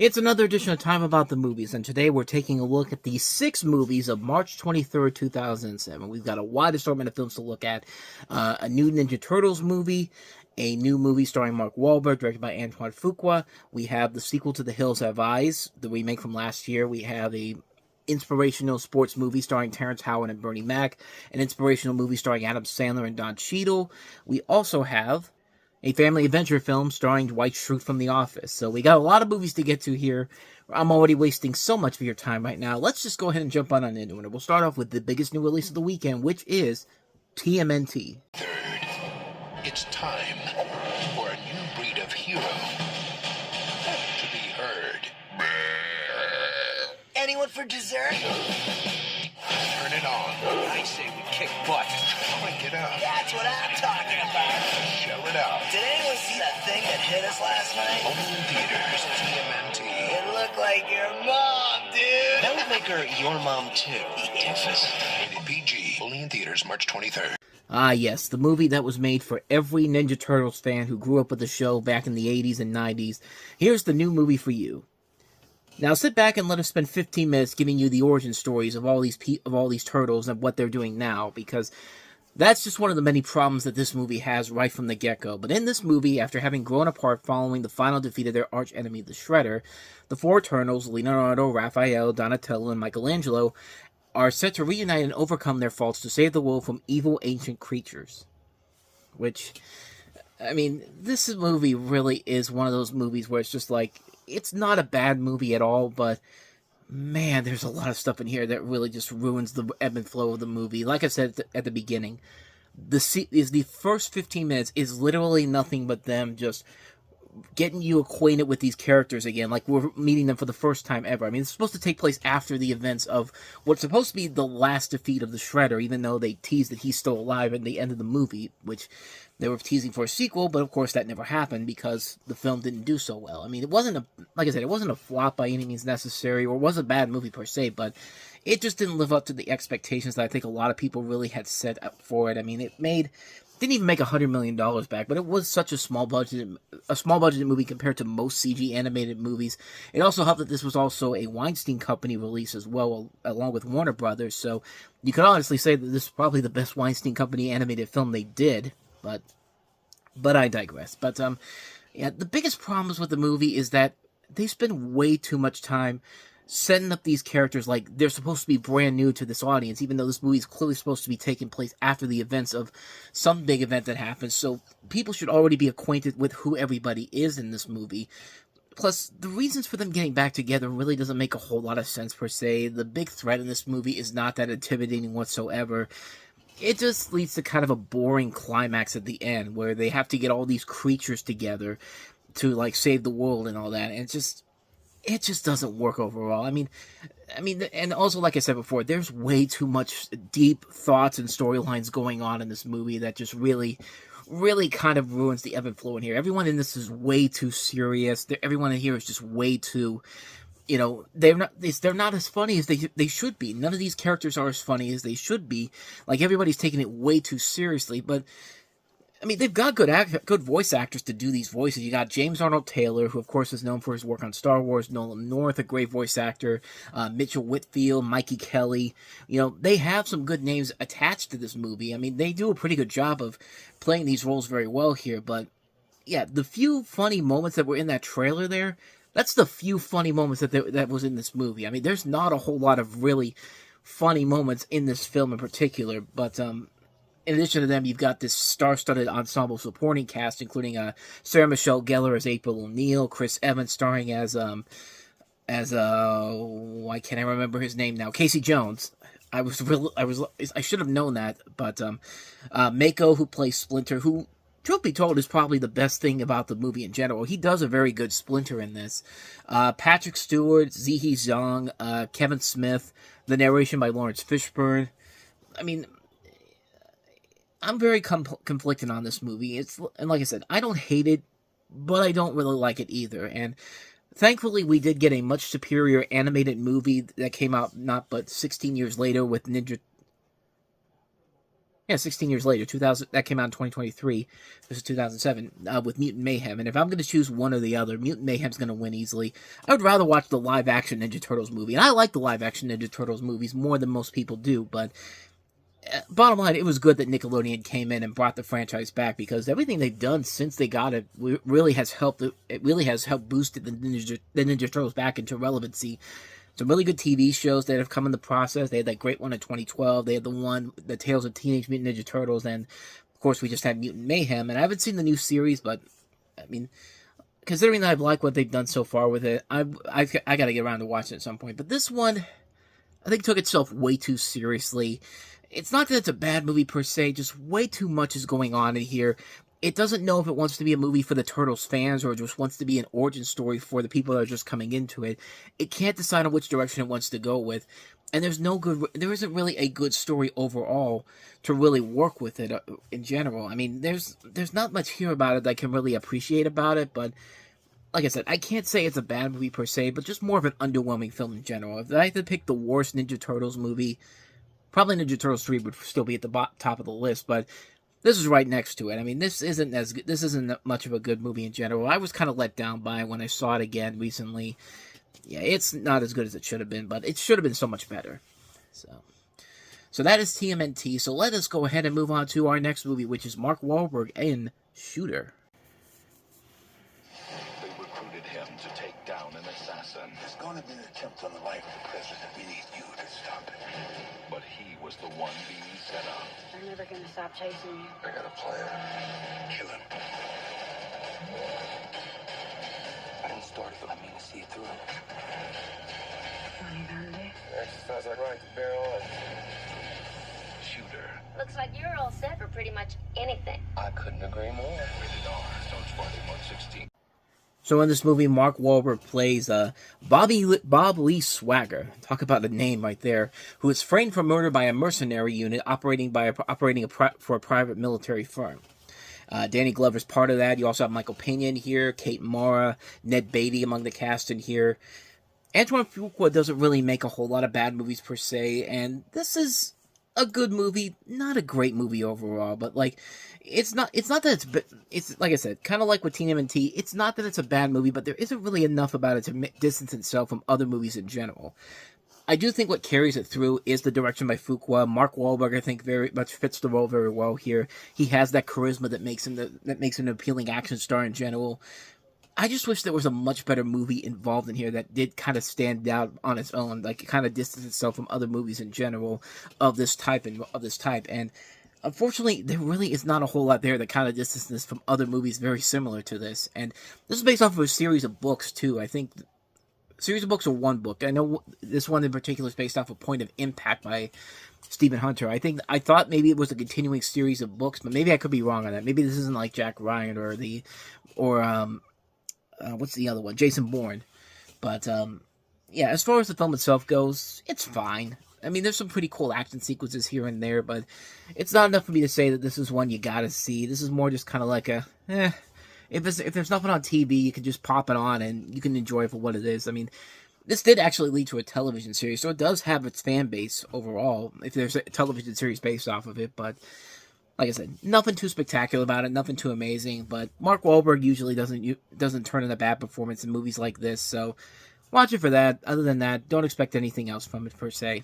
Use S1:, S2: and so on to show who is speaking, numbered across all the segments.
S1: It's another edition of Time About the Movies, and today we're taking a look at the 6 movies of March 23rd, 2007. We've got a wide assortment of films to look at. A new Ninja Turtles movie, a new movie starring Mark Wahlberg, directed by Antoine Fuqua. We have the sequel to The Hills Have Eyes, the remake from last year. We have a inspirational sports movie starring Terrence Howard and Bernie Mac, an inspirational movie starring Adam Sandler and Don Cheadle. We also have a family adventure film starring Dwight Schrute from The Office. So we got a lot of movies to get to here. I'm already wasting so much of your time right now. Let's just go ahead and jump on into it. We'll start off with the biggest new release of the weekend, which is TMNT.
S2: Third, it's time for a new breed of hero to be heard.
S3: Anyone for dessert?
S2: Turn it on.
S3: I say we kick butt.
S2: Crank it up.
S3: That's what I'm talking about.
S2: Shell it out.
S3: Did anyone see that thing that hit us last night?
S2: Only in theaters. TMNT.
S3: It looked like your mom, dude.
S4: That would make her your mom, too.
S3: Doofus.
S2: Rated PG. Only in theaters March 23rd.
S1: Ah, yes, the movie that was made for every Ninja Turtles fan who grew up with the show back in the 80s and 90s. Here's the new movie for you. Now sit back and let us spend 15 minutes giving you the origin stories of all these turtles and what they're doing now, because that's just one of the many problems that this movie has right from the get-go. But in this movie, after having grown apart following the final defeat of their arch-enemy, the Shredder, the 4 Turtles, Leonardo, Raphael, Donatello, and Michelangelo, are set to reunite and overcome their faults to save the world from evil ancient creatures. Which, I mean, this movie really is one of those movies where it's just like, it's not a bad movie at all, but man, there's a lot of stuff in here that really just ruins the ebb and flow of the movie. Like I said at the beginning, the first 15 minutes is literally nothing but them just getting you acquainted with these characters again, like we're meeting them for the first time ever. I mean, it's supposed to take place after the events of what's supposed to be the last defeat of the Shredder, even though they teased that he's still alive at the end of the movie, which they were teasing for a sequel, but of course that never happened because the film didn't do so well. I mean, like I said, it wasn't a flop by any means necessary, or was a bad movie per se, but it just didn't live up to the expectations that I think a lot of people really had set up for it. I mean, didn't even make $100 million back, but it was such a small budget movie compared to most CG animated movies. It also helped that this was also a Weinstein Company release as well, along with Warner Brothers, so you could honestly say that this is probably the best Weinstein Company animated film they did, but I digress. But, yeah, the biggest problems with the movie is that they spend way too much time setting up these characters like they're supposed to be brand new to this audience, even though this movie is clearly supposed to be taking place after the events of some big event that happens, so people should already be acquainted with who everybody is in this movie. Plus, the reasons for them getting back together really doesn't make a whole lot of sense per se. The big threat in this movie is not that intimidating whatsoever. It just leads to kind of a boring climax at the end, where they have to get all these creatures together to, like, save the world and all that, and it just doesn't work overall. I mean, and also, like I said before, there's way too much deep thoughts and storylines going on in this movie that just really, really kind of ruins the ebb and flow in here. Everyone in this is way too serious. Everyone in here is just way too, you know, they're not as funny as they should be. None of these characters are as funny as they should be. Like, everybody's taking it way too seriously, but I mean, they've got good voice actors to do these voices. You got James Arnold Taylor, who of course is known for his work on Star Wars, Nolan North, a great voice actor, Mitchell Whitfield, Mikey Kelly. You know, they have some good names attached to this movie. I mean, they do a pretty good job of playing these roles very well here, but yeah, the few funny moments that were in that trailer there, that's the few funny moments that was in this movie. I mean, there's not a whole lot of really funny moments in this film in particular, but in addition to them, you've got this star-studded ensemble supporting cast, including Sarah Michelle Gellar as April O'Neil, Chris Evans starring as why can't I remember his name now? Casey Jones. I should have known that, but Mako, who plays Splinter, who, truth be told, is probably the best thing about the movie in general. He does a very good Splinter in this. Patrick Stewart, Ziyi Zhang, Kevin Smith, the narration by Lawrence Fishburne. I mean, I'm very conflicted on this movie. And like I said, I don't hate it, but I don't really like it either. And thankfully, we did get a much superior animated movie that came out not but 16 years later with Ninja Yeah, 16 years later, 2000, that came out in 2023. This is 2007 with Mutant Mayhem. And if I'm going to choose one or the other, Mutant Mayhem's going to win easily. I would rather watch the live-action Ninja Turtles movie. And I like the live-action Ninja Turtles movies more than most people do. But bottom line, it was good that Nickelodeon came in and brought the franchise back, because everything they've done since they got it really has helped. It really has helped boost the Ninja Turtles back into relevancy. Some really good TV shows that have come in the process. They had that great one in 2012. They had the Tales of Teenage Mutant Ninja Turtles, and of course we just had Mutant Mayhem. And I haven't seen the new series, but I mean, considering that I've liked what they've done so far with it, I got to get around to watching it at some point. But this one, I think, took itself way too seriously. It's not that it's a bad movie per se, just way too much is going on in here. It doesn't know if it wants to be a movie for the Turtles fans or just wants to be an origin story for the people that are just coming into it. It can't decide on which direction it wants to go with. And there isn't really a good story overall to really work with it in general. I mean, there's not much here about it that I can really appreciate about it, but like I said, I can't say it's a bad movie per se, but just more of an underwhelming film in general. If I had to pick the worst Ninja Turtles movie, probably Ninja Turtles 3 would still be at the top of the list, but this is right next to it. I mean, this isn't much of a good movie in general. I was kind of let down by it when I saw it again recently. Yeah, it's not as good as it should have been, but it should have been so much better. So that is TMNT. So let us go ahead and move on to our next movie, which is Mark Wahlberg in Shooter.
S2: They recruited him to take down an assassin.
S5: There's going to be an attempt on the life of the president. We need you to stop it.
S2: But he was the one being set up.
S6: I'm never gonna stop chasing you.
S5: I got a plan. Kill him. I didn't start it, but I mean to see it through.
S6: What are you gonna do?
S5: Exercise like right to barrel and
S2: Shooter.
S7: Looks like you're all set for pretty much anything.
S5: I couldn't agree more.
S2: Rated R. Starts Friday, March 16th.
S1: So in this movie, Mark Wahlberg plays Bob Lee Swagger. Talk about the name right there. Who is framed for murder by a mercenary unit operating for a private military firm. Danny Glover's part of that. You also have Michael Pena in here, Kate Mara, Ned Beatty among the cast in here. Antoine Fuqua doesn't really make a whole lot of bad movies per se, and this is a good movie, not a great movie overall, but like, it's not that it's like I said, kind of like with TMNT, it's not that it's a bad movie, but there isn't really enough about it to distance itself from other movies in general. I do think what carries it through is the direction by Fuqua. Mark Wahlberg, I think, very much fits the role very well here. He has that charisma that makes him an appealing action star in general. I just wish there was a much better movie involved in here that did kind of stand out on its own, like it kind of distanced itself from other movies in general of this type. And unfortunately, there really is not a whole lot there that kind of distances this from other movies very similar to this. And this is based off of a series of books too. I think series of books or one book. I know this one in particular is based off of Point of Impact by Stephen Hunter. I thought maybe it was a continuing series of books, but maybe I could be wrong on that. Maybe this isn't like Jack Ryan or what's the other one? Jason Bourne. But, yeah, as far as the film itself goes, it's fine. I mean, there's some pretty cool action sequences here and there, but it's not enough for me to say that this is one you gotta see. This is more just kind of like if there's nothing on TV, you can just pop it on and you can enjoy it for what it is. I mean, this did actually lead to a television series, so it does have its fan base overall, if there's a television series based off of it, but like I said, nothing too spectacular about it, nothing too amazing, but Mark Wahlberg usually doesn't turn in a bad performance in movies like this, so watch it for that. Other than that, don't expect anything else from it per se.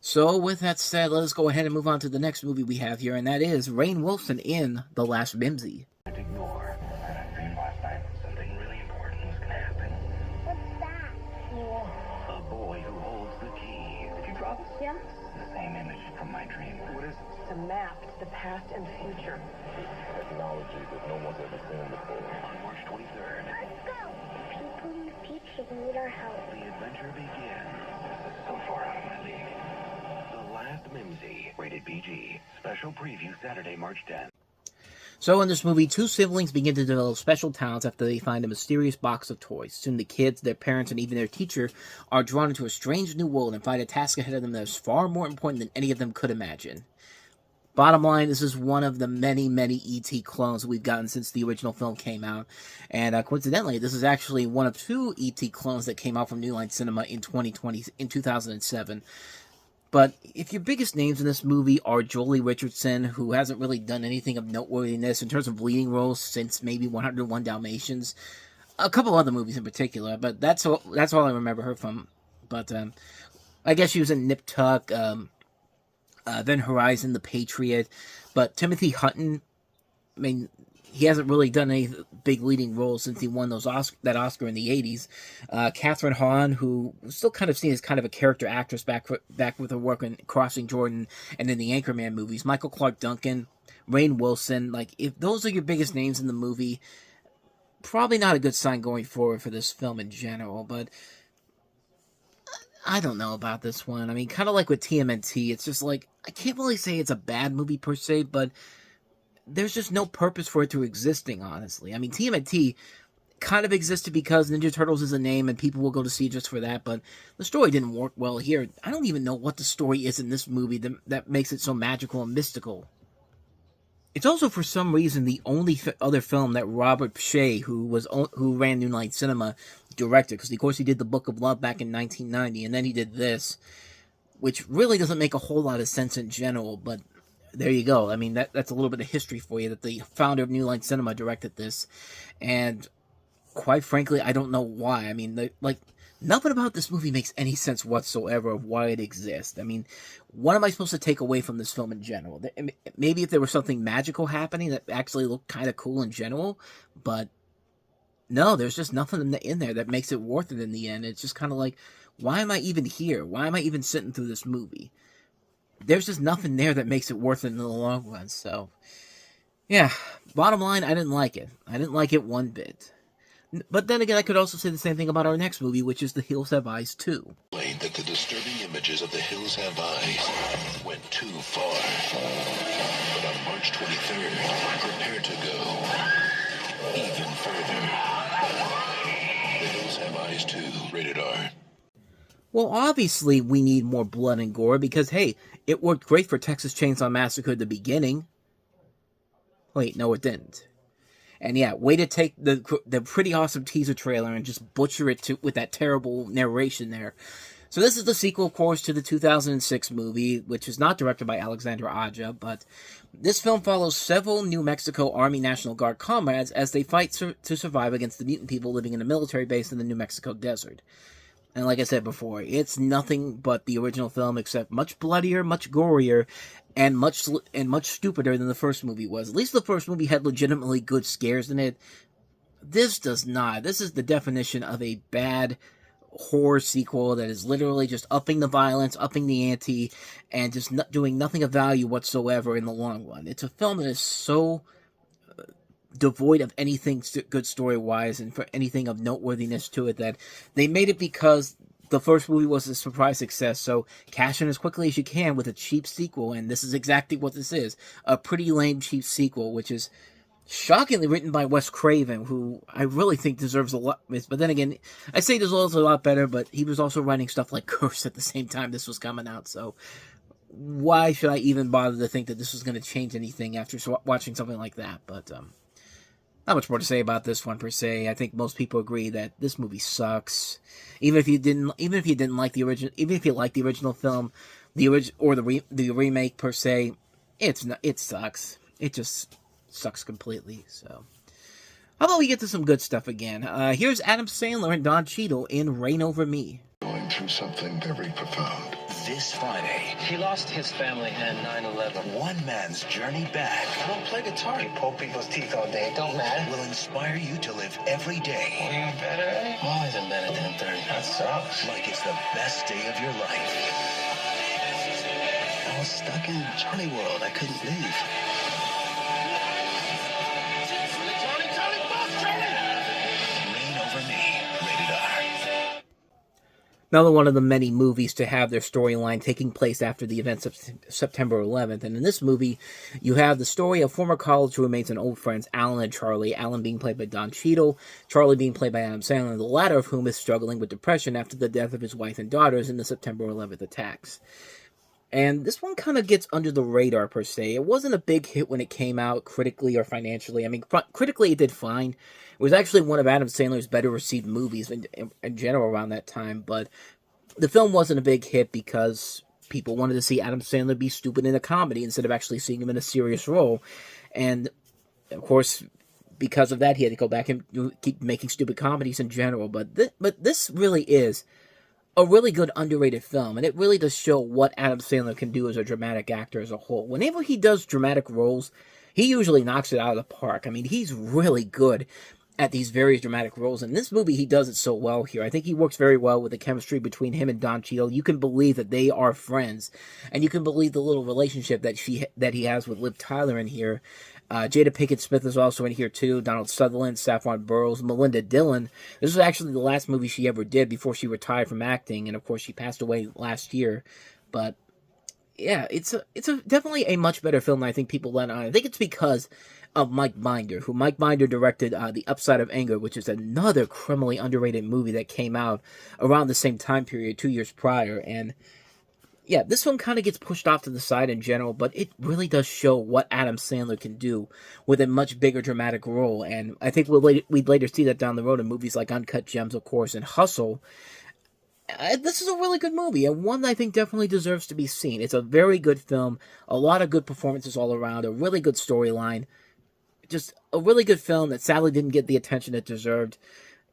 S1: So with that said, let us go ahead and move on to the next movie we have here, and that is Rainn Wilson in The Last Mimzy.
S5: Ignore. I dreamed last night something really important was gonna happen.
S7: What's that?
S5: A boy who holds the key. Did you draw this?
S7: Yeah.
S5: The same image from my dream. What is it?
S6: It's a map to the past and future.
S5: Technology that no one's ever seen before. On March 23rd,
S7: Let's go. People in the future need our help.
S5: the adventure begins. This is so far out of my league. The Last Mimzy, rated PG. Special preview Saturday, March 10th.
S1: So in this movie, two siblings begin to develop special talents after they find a mysterious box of toys. Soon the kids, their parents, and even their teacher are drawn into a strange new world and find a task ahead of them that is far more important than any of them could imagine. Bottom line, this is one of the many, many E.T. clones we've gotten since the original film came out. And coincidentally, this is actually one of two E.T. clones that came out from New Line Cinema in 2007. But if your biggest names in this movie are Jolie Richardson, who hasn't really done anything of noteworthiness in terms of leading roles since maybe 101 Dalmatians, a couple other movies in particular, but that's all I remember her from. But I guess she was in Nip Tuck, then Horizon, The Patriot. But Timothy Hutton, I mean, he hasn't really done any big leading roles since he won that Oscar in the 80s. Catherine Hahn, who was still kind of seen as kind of a character actress back with her work in Crossing Jordan and in the Anchorman movies. Michael Clark Duncan, Rainn Wilson. Like, if those are your biggest names in the movie, probably not a good sign going forward for this film in general. But I don't know about this one. I mean, kind of like with TMNT, it's just like, I can't really say it's a bad movie per se, but there's just no purpose for it to existing, honestly. I mean, TMNT kind of existed because Ninja Turtles is a name and people will go to see it just for that, but the story didn't work well here. I don't even know what the story is in this movie that makes it so magical and mystical. It's also, for some reason, the only other film that Robert Shea, who ran New Line Cinema, directed, because of course he did The Book of Love back in 1990, and then he did this, which really doesn't make a whole lot of sense in general, but there you go. I mean, that's a little bit of history for you, that the founder of New Line Cinema directed this, and quite frankly, I don't know why. I mean, nothing about this movie makes any sense whatsoever of why it exists. I mean, what am I supposed to take away from this film in general? Maybe if there was something magical happening that actually looked kind of cool in general, but no, there's just nothing in there that makes it worth it in the end. It's just kind of like, why am I even here? Why am I even sitting through this movie? There's just nothing there that makes it worth it in the long run. So, yeah, bottom line, I didn't like it. I didn't like it one bit. But then again, I could also say the same thing about our next movie, which is The Hills Have Eyes 2.
S2: That the disturbing images of The Hills Have Eyes went too far. But on March 23rd, prepare to go even further. The Hills Have Eyes 2, rated R.
S1: Well, obviously, we need more blood and gore because, hey, it worked great for Texas Chainsaw Massacre at the beginning. Wait, no, it didn't. And yeah, way to take the pretty awesome teaser trailer and just butcher it with that terrible narration there. So this is the sequel, of course, to the 2006 movie, which is not directed by Alexandre Aja, but this film follows several New Mexico Army National Guard comrades as they fight to survive against the mutant people living in a military base in the New Mexico desert. And like I said before, it's nothing but the original film, except much bloodier, much gorier, and much stupider than the first movie was. At least the first movie had legitimately good scares in it. This does not. This is the definition of a bad horror sequel that is literally just upping the violence, upping the ante, and just doing nothing of value whatsoever in the long run. It's a film that is so devoid of anything good story-wise and for anything of noteworthiness to it that they made it because the first movie was a surprise success, so cash in as quickly as you can with a cheap sequel, and this is exactly what this is. A pretty lame cheap sequel, which is shockingly written by Wes Craven, who I really think deserves a lot. But then again, I say deserves a lot better, but he was also writing stuff like Curse at the same time this was coming out, so why should I even bother to think that this was going to change anything after watching something like that? But not much more to say about this one per se. I think most people agree that this movie sucks. Even if you didn't like the original, even if you like the original film, the remake per se, it sucks. It just sucks completely. So, how about we get to some good stuff again? Here's Adam Sandler and Don Cheadle in Reign Over Me.
S2: Going through something very profound.
S4: This Friday,
S3: He lost his family in 9/11.
S4: one man's journey back
S3: I don't play guitar. You pull people's teeth all day. It don't matter.
S4: will inspire you to live every day
S3: Are you in bed already? I'm always in bed at 10:30. That sucks.
S4: like it's the best day of your life.
S3: I was stuck in Johnny World. I couldn't leave.
S4: Reign Over Me, rated R.
S1: Another one of the many movies to have their storyline taking place after the events of September 11th. And in this movie, you have the story of former college roommates and old friends Alan and Charlie, Alan being played by Don Cheadle, Charlie being played by Adam Sandler, the latter of whom is struggling with depression after the death of his wife and daughters in the September 11th attacks. And this one kind of gets under the radar, per se. It wasn't a big hit when it came out, critically or financially. I mean, critically it did fine. It was actually one of Adam Sandler's better received movies in general around that time. But the film wasn't a big hit because people wanted to see Adam Sandler be stupid in a comedy instead of actually seeing him in a serious role. And, of course, because of that, he had to go back and keep making stupid comedies in general. But this really is a really good underrated film, and it really does show what Adam Sandler can do as a dramatic actor as a whole. Whenever he does dramatic roles, he usually knocks it out of the park. I mean, he's really good at these various dramatic roles. In this movie, he does it so well here. I think he works very well with the chemistry between him and Don Cheadle. You can believe that they are friends, and you can believe the little relationship that he has with Liv Tyler in here. Jada Pinkett Smith is also in here too. Donald Sutherland, Saffron Burrows, Melinda Dillon. This was actually the last movie she ever did before she retired from acting, and of course she passed away last year. But yeah, it's definitely a much better film than I think people let on. I think it's because of Mike Binder, who Mike Binder directed The Upside of Anger, which is another criminally underrated movie that came out around the same time period, 2 years prior. And yeah, this one kind of gets pushed off to the side in general, but it really does show what Adam Sandler can do with a much bigger dramatic role. And I think we'd later see that down the road in movies like Uncut Gems, of course, and Hustle. This is a really good movie, and one that I think definitely deserves to be seen. It's a very good film, a lot of good performances all around, a really good storyline. Just a really good film that sadly didn't get the attention it deserved.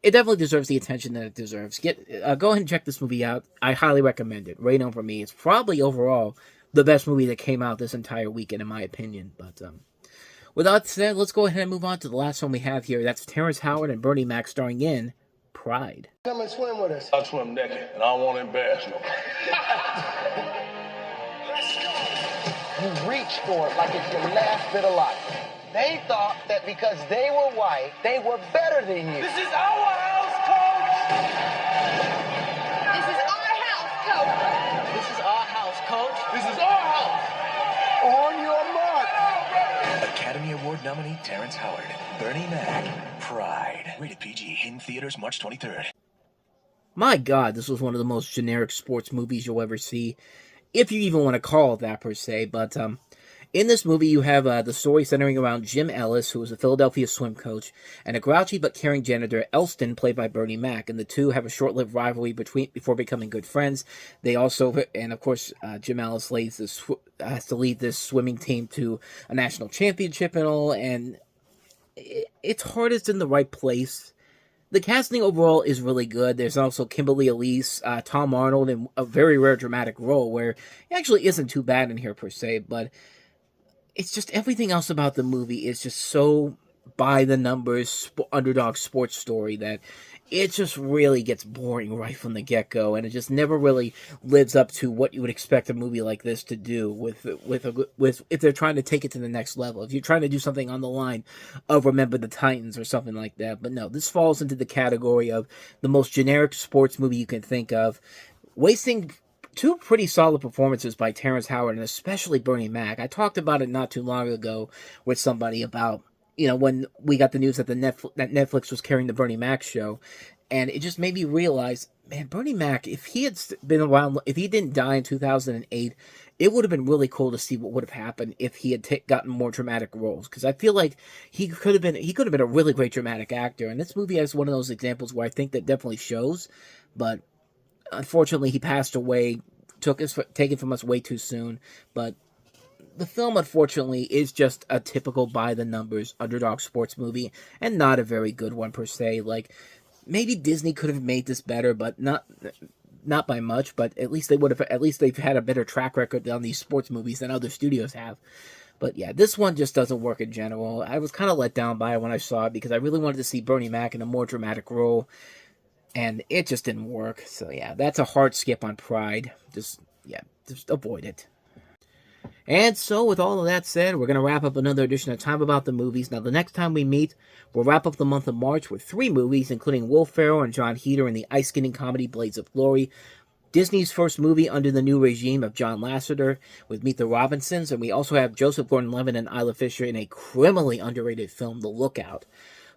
S1: It definitely deserves the attention that it deserves. Go ahead and check this movie out. I highly recommend it. Right on for me. It's probably overall the best movie that came out this entire weekend, in my opinion. But with that said, let's go ahead and move on to the last one we have here. That's Terrence Howard and Bernie Mac starring in Pride.
S3: Come and swim with us.
S8: I'll swim naked, and I won't embarrass nobody.
S3: You reach for it like it's your last bit of life. They thought that because they were white, they were better than you.
S8: This is our house, coach!
S6: This is our house, Coach.
S3: This is our house, coach.
S8: This is our house!
S3: On your mark.
S4: Academy Award nominee Terrence Howard, Bernie Mac, Pride. Rated PG in theaters March 23rd.
S1: My God, this was one of the most generic sports movies you'll ever see, if you even want to call it that per se. But in this movie, you have the story centering around Jim Ellis, who is a Philadelphia swim coach, and a grouchy but caring janitor, Elston, played by Bernie Mac. And the two have a short-lived rivalry before becoming good friends. They also, and of course, Jim Ellis has to lead this swimming team to a national championship and all, and it's hardest in the right place. The casting overall is really good. There's also Kimberly Elise, Tom Arnold in a very rare dramatic role where he actually isn't too bad in here per se, but it's just everything else about the movie is just so by the numbers underdog sports story that it just really gets boring right from the get-go, and it just never really lives up to what you would expect a movie like this to do with if they're trying to take it to the next level. If you're trying to do something on the line of Remember the Titans or something like that. But no, this falls into the category of the most generic sports movie you can think of, wasting two pretty solid performances by Terrence Howard and especially Bernie Mac. I talked about it not too long ago with somebody about, when we got the news that Netflix was carrying the Bernie Mac show, and it just made me realize, man, Bernie Mac, if he had been around, if he didn't die in 2008, it would have been really cool to see what would have happened if he had gotten more dramatic roles, because I feel like he could have been a really great dramatic actor, and this movie has one of those examples where I think that definitely shows, but unfortunately he passed away, taken from us way too soon. But the film, unfortunately, is just a typical by-the-numbers underdog sports movie, and not a very good one, per se. Like, maybe Disney could have made this better, but not by much, but at least they've had a better track record on these sports movies than other studios have. But yeah, this one just doesn't work in general. I was kind of let down by it when I saw it, because I really wanted to see Bernie Mac in a more dramatic role, and it just didn't work. So yeah, that's a hard skip on Pride. Just avoid it. And so, with all of that said, we're going to wrap up another edition of Time About the Movies. Now, the next time we meet, we'll wrap up the month of March with 3 movies, including Will Ferrell and John Heder in the ice-skating comedy Blades of Glory, Disney's first movie under the new regime of John Lasseter with Meet the Robinsons, and we also have Joseph Gordon-Levitt and Isla Fisher in a criminally underrated film, The Lookout.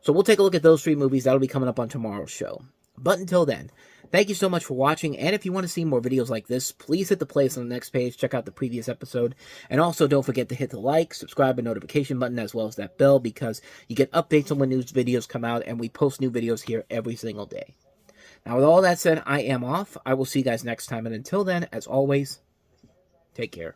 S1: So we'll take a look at those 3 movies. That'll be coming up on tomorrow's show. But until then, thank you so much for watching, and if you want to see more videos like this, please hit the playlist on the next page, check out the previous episode, and also don't forget to hit the like, subscribe, and notification button, as well as that bell, because you get updates on when new videos come out, and we post new videos here every single day. Now, with all that said, I am off. I will see you guys next time, and until then, as always, Take care.